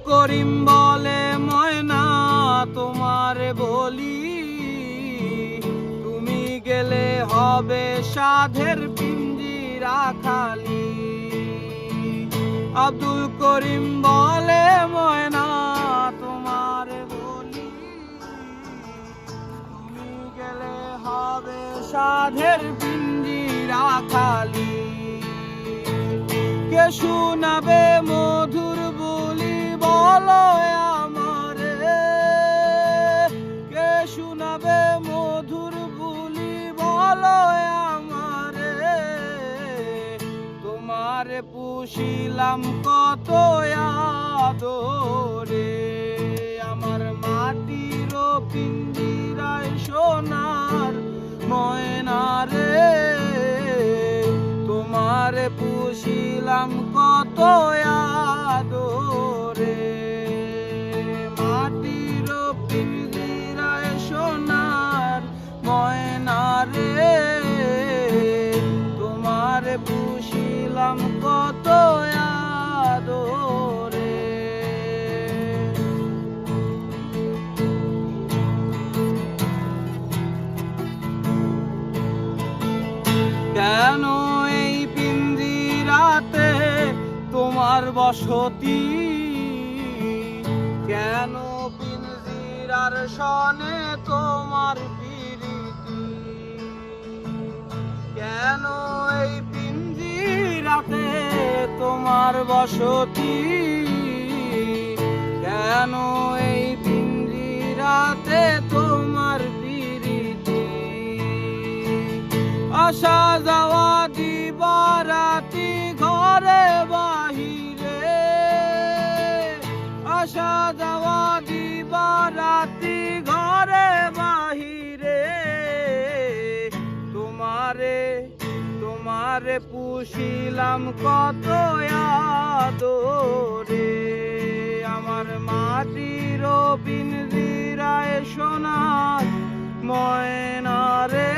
করিম বলে ময়না তোমারে বলি, তুমি গেলে হবে সাধের পিঞ্জিরা খালি। আব্দুল করিম বলে ময়না তোমারে বলি, তুমি গেলে হবে সাধের পিঞ্জিরা খালি। কে শুনাবে মধুর বলি বলো আমারে, কে শুনাবে মধুর বলি বলো আমারে। তোমারে পুষিলাম কত আদরে, আমার মাটির পিঞ্জিরায় সোনার ময়না রে। তোমারে পুষিলাম কত আদরে, মাটির পিঞ্জিরায় সোনার ময়না রে। তোমারে পুষিলাম কত আদরে। কেন এই পিঞ্জিরাতে তোমার বসতি, কেন পিঞ্জিরার সনে তোমার প্রীতি, কেন এই পিঞ্জিরাতে তোমার বসতি, কেন এই পিঞ্জিরাতে তোমার প্রীতি। আসা যাওয়া দিবারাতি ঘরে বাহিরে, আসা যাওয়া দিবারাতি ঘরে বাহিরে। তোমারে পুষিলাম কত আদরে, আমার মাটির পিঞ্জিরায় সোনার ময়না রে।